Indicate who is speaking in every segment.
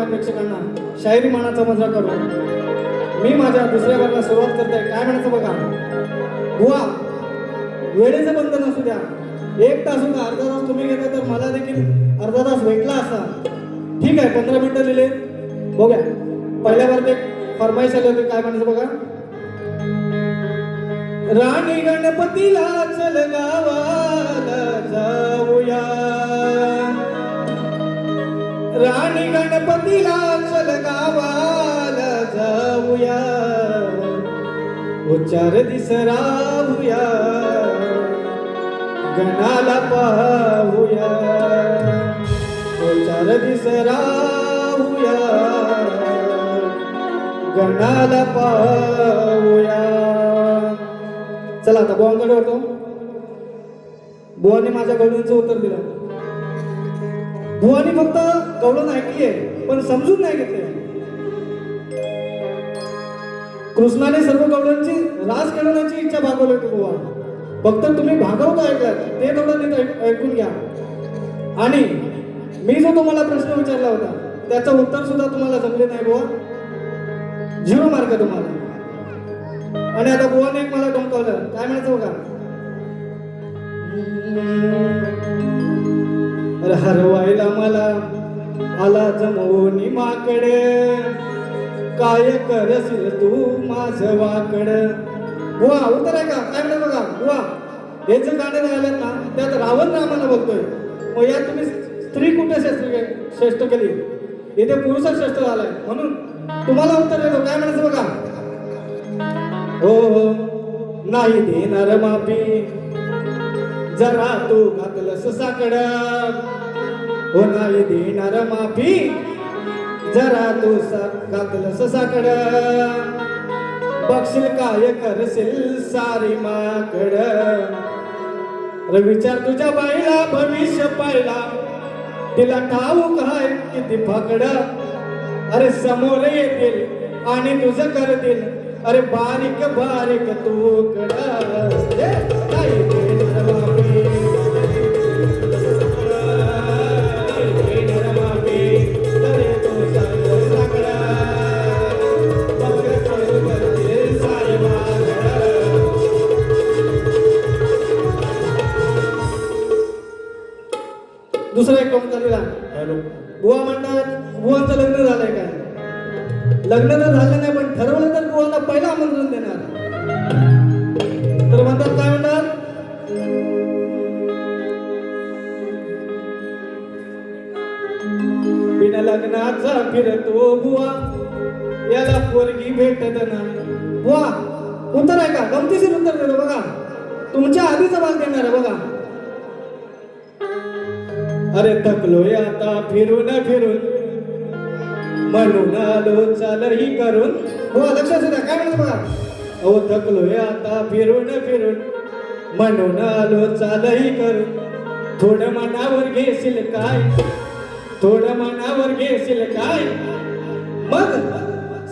Speaker 1: माझ्या प्रेक्षकांना शायरी मानाचा मजरा करू मी माझ्या दुसऱ्या वर्गाला सुरुवात करते. काय म्हणायचं बघा, बुवा वेळेचं बंधन असू द्या, 1 तास होता, अर्धा तास तुम्ही घेता तर मला देखील अर्धा तास भेटला असता. ठीक आहे, 15 मिनिटं दिले. बघा पहिल्या वर्गात एक फरमाईश आली होती. काय म्हणायचं बघा, राणी गणपतीला चल गावाला जाऊया, राणी गणपतीला चल गावाला जाऊया, उच्चार दिस राहूया, गणाला पाहूया, उच्चार दिस राहूया, गणाला पाहूया. चला आता बुवांकडे होतो. बुवाने माझ्या गवळणीचं उत्तर दिलं. बुवानी फक्त गवळण ऐकली आहे पण समजून नाही घेतले. कृष्णाने सर्व गवळणची रास खेळवण्याची इच्छा भागवली होती बुवा. फक्त तुम्ही भागवत ऐकलात ते थोडं नीट ऐकून घ्या. आणि मी जो तुम्हाला प्रश्न विचारला होता त्याचं उत्तर सुद्धा तुम्हाला जमले नाही बुवा. 0 मार्क तुम्हाला. आणि आता बुवाने एक मला डोंकावलं. काय म्हणायचं बघा, अरे हरवायला मला आला जमवून माकडे, काय करशील तू माझं वाकड. बुवा उत्तर आहे का? काय म्हणत बघा बुवा, हे जे गाणे राहिलेत ना त्यात रावण रामाला बोलतोय. मग यात तुम्ही स्त्री कुठे श्रेष्ठ केली, इथे पुरुष श्रेष्ठ झालाय. म्हणून तुम्हाला उत्तर देतो. काय म्हणायचं बघा, हो नाही देणार माफी जरा तू घातलंस साकड, हो नाही देणार माफी जरा तू घातलंस साकड, बघशील काय करशील सारी माकड. विचार तुझ्या बाईला भविष्य पाहिला, तिला ठाऊक आहे किती फाकड. अरे समोर येतील आणि तुझं करतील, अरे बारीक बारीक तुकड. दुसरा एक टोमका दिला. बुवा म्हणतात बुवांचं लग्न झालंय काय? लग्न तर झालं नाही पण ठरवलं तर बुवाला पहिलं आमंत्रण देणार. तर म्हणतात काय म्हणतात, बिना लग्नाचा फिरतो बुवा, याला पोरगी भेटत नाही. बुवा उत्तर आहे का? गमतीशीर उत्तर देतो बघा. तुमच्या आधीचा भाग देणार आहे बघा. अरे थकलोय आता फिरून फिरून, म्हणून आलो चालही करून. हो लक्षात द्या. काय म्हणतो बघा, हो थकलोय आता फिरून फिरून, म्हणून आलो चालही करून. थोडं मनावर घेशील काय, थोडं मनावर घेशील काय, मग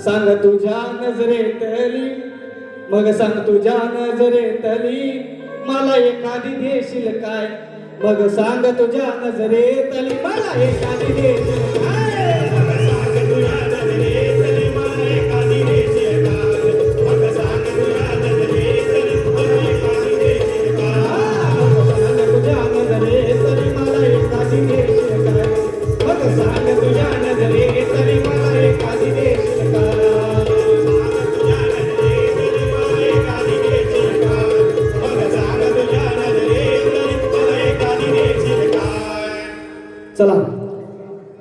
Speaker 1: सांग तुझ्या नजरेतली, मग सांग तुझ्या नजरेतली, मला एखादी देशील काय, मग सांग तुझ्या नजरेतली, मला एखादी देशील काय, मग सांग तुझ्या नजरेतली, मला एखादी देशील काय, मग सांग तुझ्या नजरेतली, मला एखादी देशील काय, मग सांग तुझ्या नजरेतली, मला एखादी देशील काय, मग सांग तुझ्या नजरेतली, मला एखादी देशील काय. चला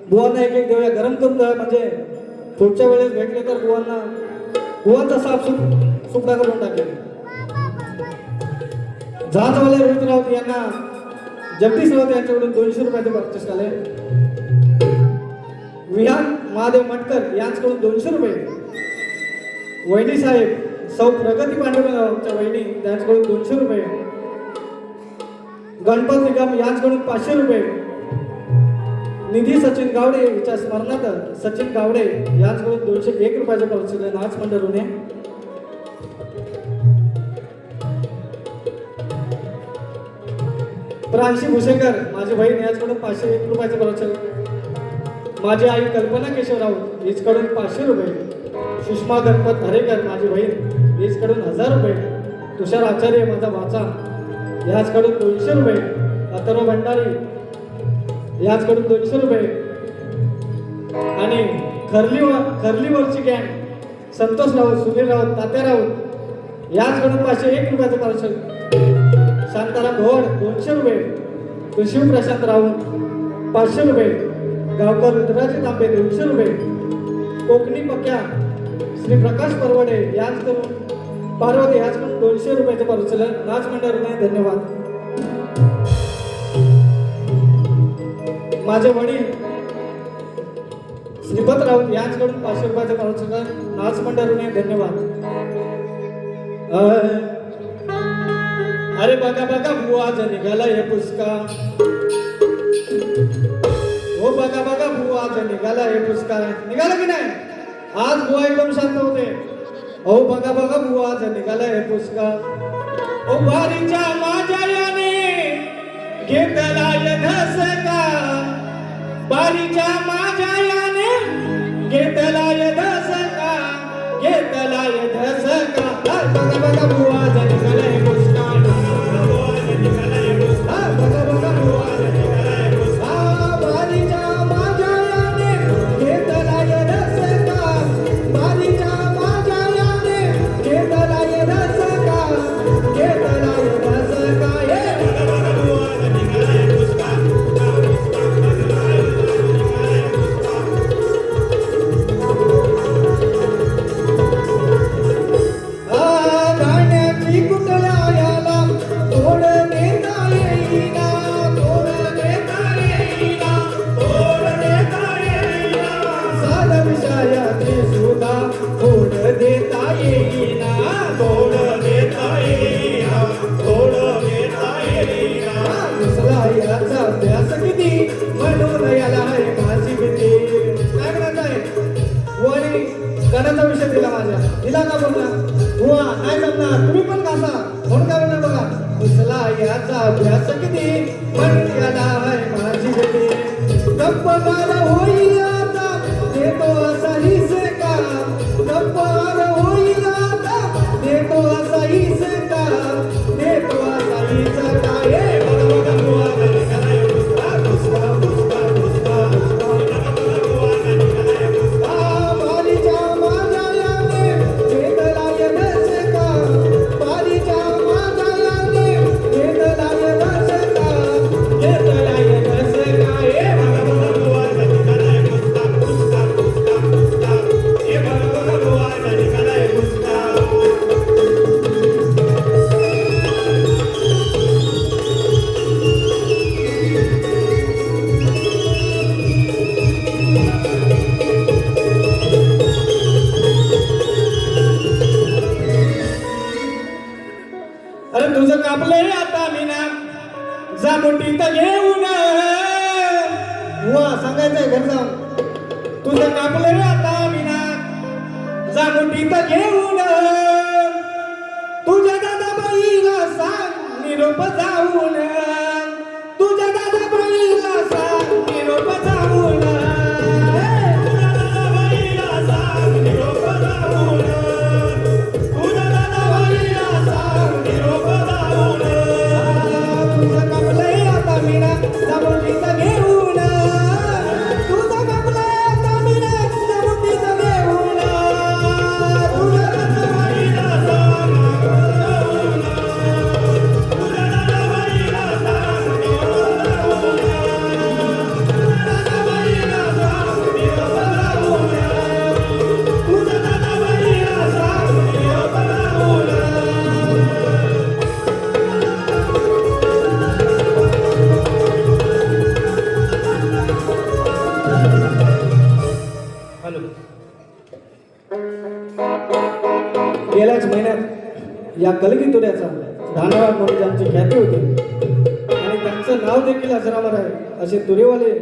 Speaker 1: बुवांना एक एक देऊया, गरम करून द्या. म्हणजे पुढच्या वेळेस भेटले तर बुवांचा साफ सुपडा करून टाकेल. जहाजवाले रोहित राऊत यांना जगदीश राऊत यांच्याकडून 200 रुपयाचे बक्षीस आले. विहान महादेव मटकर यांच्याकडून 200 रुपये. वैनी साहेब सौ प्रगती पांडुरंगच्या वहिनी त्यांच्याकडून 200 रुपये. गणपत निगम यांच्याकडून 500 रुपये. निधी सचिन गावडे यांच्या स्मरणार्थ सचिन गावडे यांच्याकडून 201 रुपयाचे बक्षीस नाच मंडळूने. प्रांशी भुसेकर माझी बहीण यांच्याकडून 501 रुपयाचे बक्षीस. माझी आई कल्पना केशव राऊत हिचकडून 500 रुपये. सुषमा गणपत हरेकर माझी बहीण हिचकडून 1000 रुपये. तुषार आचार्य माझा भाचा ह्याचकडून 200 रुपये. अथर्व भंडारी याचकडून 200 रुपये. आणि खरलीवरची गँग संतोष राऊत, सुनील राऊत, तात्या राऊत याचकडून 501 रुपयाचं पारितोषिक. शांताराम भोड 200 रुपये. तो शिवप्रशांत राऊत 500 रुपये. गावकर रुद्राजी तांबे 200 रुपये. कोकणी पक्या श्री प्रकाश परवडे याचकडून पार्वती याचकडून 200 रुपयाचं पारितोषिक. नाच मंडळाने धन्यवाद. माझे वडील श्रीपत राऊत यांच्याकडून 500 रुपयाचं पारितोषिक. नाच मंडळाने धन्यवाद. अरे बघा बघा बुवा आज निघाला हे पुस्का. हो बघा बघा बुवा आज निघाला हे पुस्का. निघाला की नाही? आज बुवा एकदम शांत होते. हो बघा बघा बुवा आज निघाला हे पुस्का. ओ बारीच्या माझ्या याने घेतला धसका. बारीच्या माझ्या याने घेतला धसका. घेतला धसका. बघा बघा बुवा आज निघाला हे पुस्का. बघा बघा बुवा आज निघाला हे पुस्का. बारीच्या माझ्या याने घेतला धसका. बारीच्या माझ्या याने घेतला धसका. घेतला धसका. बघा बघा बुवा आज निघाला हे पुस्का. गाण्याचा विषय दिला माझ्या. दिला का बोलला? हुआ नाही जमणार. तुम्ही पण गाता. म्हणून काय म्हणणार बघा. कुसला याचा अभ्यास किती पण याला आहे माझी गती. गप्पगार होईल आता देतो असा हिस्से का. गप्पगार होईल आता देतो असा हिस्से का. देतो असा हिस्से का. बघा बघा बुवा निघाला हे पुस्का. पुस्का पुस्का पुस्का पुस्का. बघा बघा बुवा निघाला हे पुस्का. बारीच्या माझ्या याने घेतला धसका. बारीच्या माझ्या याने घेतला धसका. घेतला धसका. बघा बघा बुवा निघाला हे पुस्का. पुस्का पुस्का पुस्का. बघा बघा बुवा निघाला हे पुस्का. अरे तुझं कापलंय आता मीना जा मुठीत घेऊन. हुआ सांगायचंय घर जाऊन. तुझं कापलंय आता मीना जा मुठीत घेऊन. तुझ्या दादाबाईला सांग निरोप जाऊन. तुझ्या दादाबाईला सांग निरोप जाऊन. तुझ्या दादाबाईला सांग निरोप जाऊन. तुझ्या दादाबाईला सांग निरोप जाऊन. तुझं कापलंय आता मीना जा मुठीत घेऊन. तुझं कापलंय आता मीना जा मुठीत घेऊन. तुझ्या दादाबाईला सांग निरोप जाऊन. तुझ्या दादाबाईला सांग निरोप जाऊन. तुझ्या दादाबाईला सांग निरोप जाऊन. तुझ्या दादाबाईला सांग निरोप जाऊन. हॅलो. गेल्याच महिन्यात या कलगीतुऱ्याचा धानवाड म्हणून ज्यांची ख्याती होती आणि त्यांचं नाव देखील अजरामर आहे असे तुरेवाले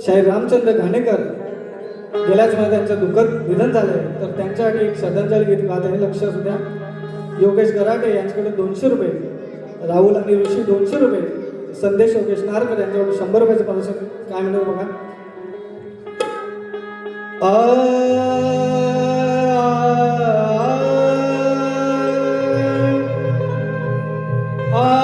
Speaker 1: शाहीर रामचंद्र घाणेकर गेल्याच महिन्यात त्यांचं दुःखद निधन झालंय. तर त्यांच्यासाठी एक श्रद्धांजली गीत गात आहे. लक्ष असू द्या. योगेश गराटे यांच्याकडे 200 रुपये. राहुल आणि ऋषी 200 रुपये. संदेश योगेश नारकर यांच्याकडून 100 रुपयाचं पारितोषिक. काय म्हणतो बघा. आ आ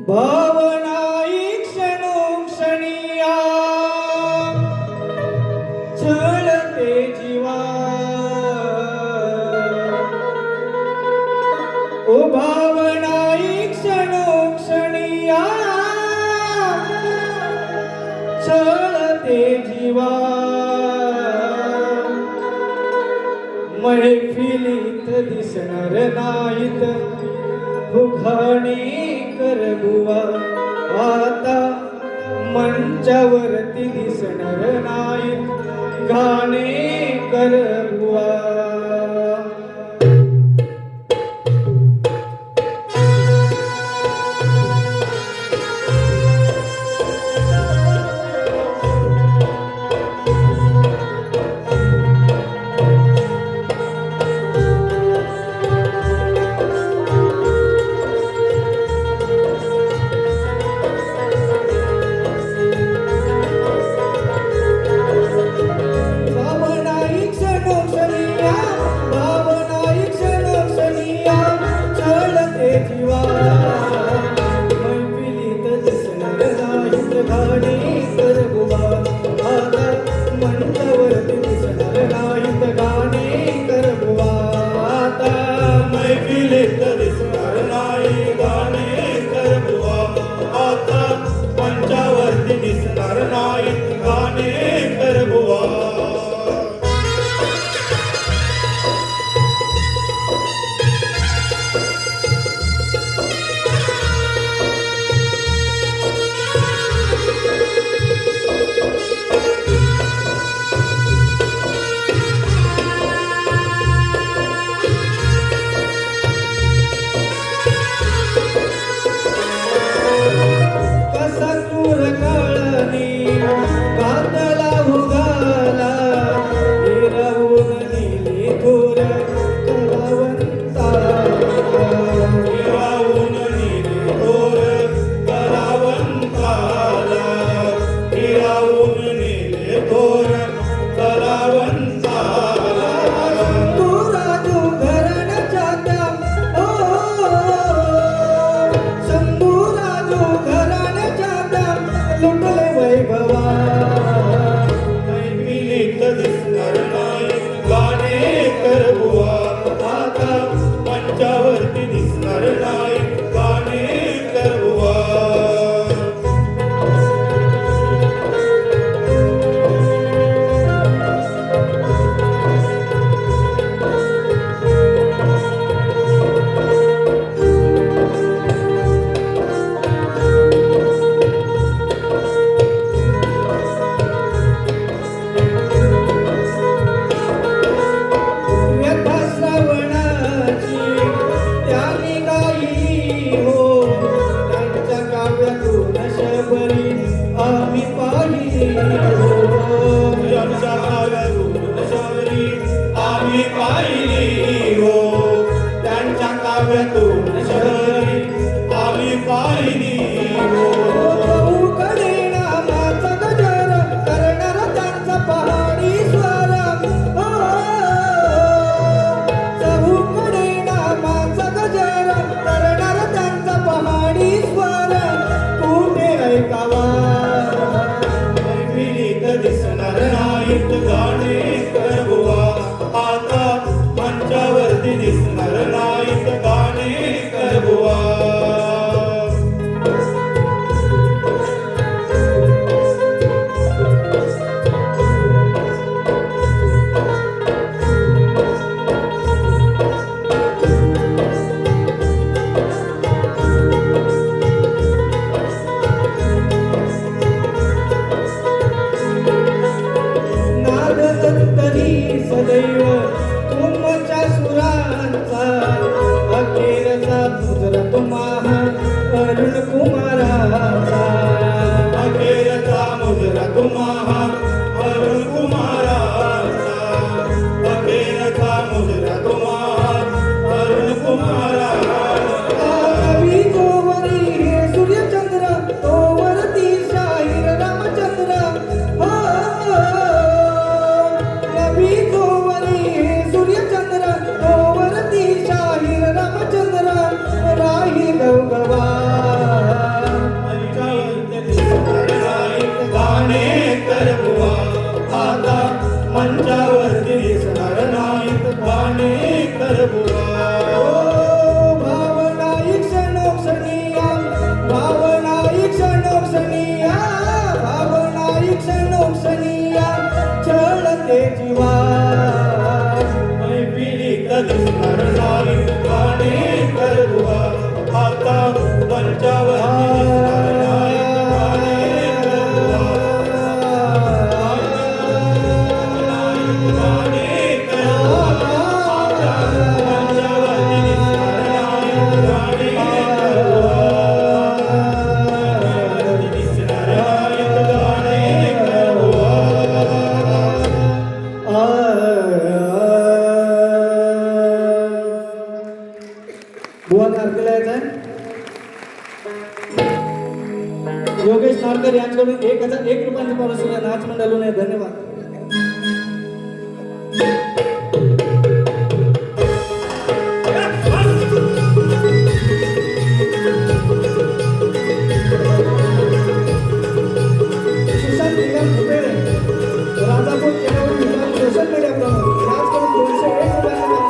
Speaker 1: भावनाई क्षणोक्षणीया छळते जीवा ओ भावनाई क्षणोक्षणीया छळते जीवा मैफिलीत दिसणार नाहीत उखाणे कर बुवा आता मंचावरती दिसणार नाही गाणे कर बुवा
Speaker 2: गाणे
Speaker 1: बुवाने आरतीला यायचं योगेश नारकर यांच्याकडून 1,001 रुपयांचे पारितोषिक आहे. नाच मंडळून आहे. धन्यवाद. सुशांत निगम भुपेरे राजापूर केळवली विभाग सोशल मीडिया प्रमुख याचकडून 201 रुपयांचे पारितोषिक आहे. नाच मंडळाकडून.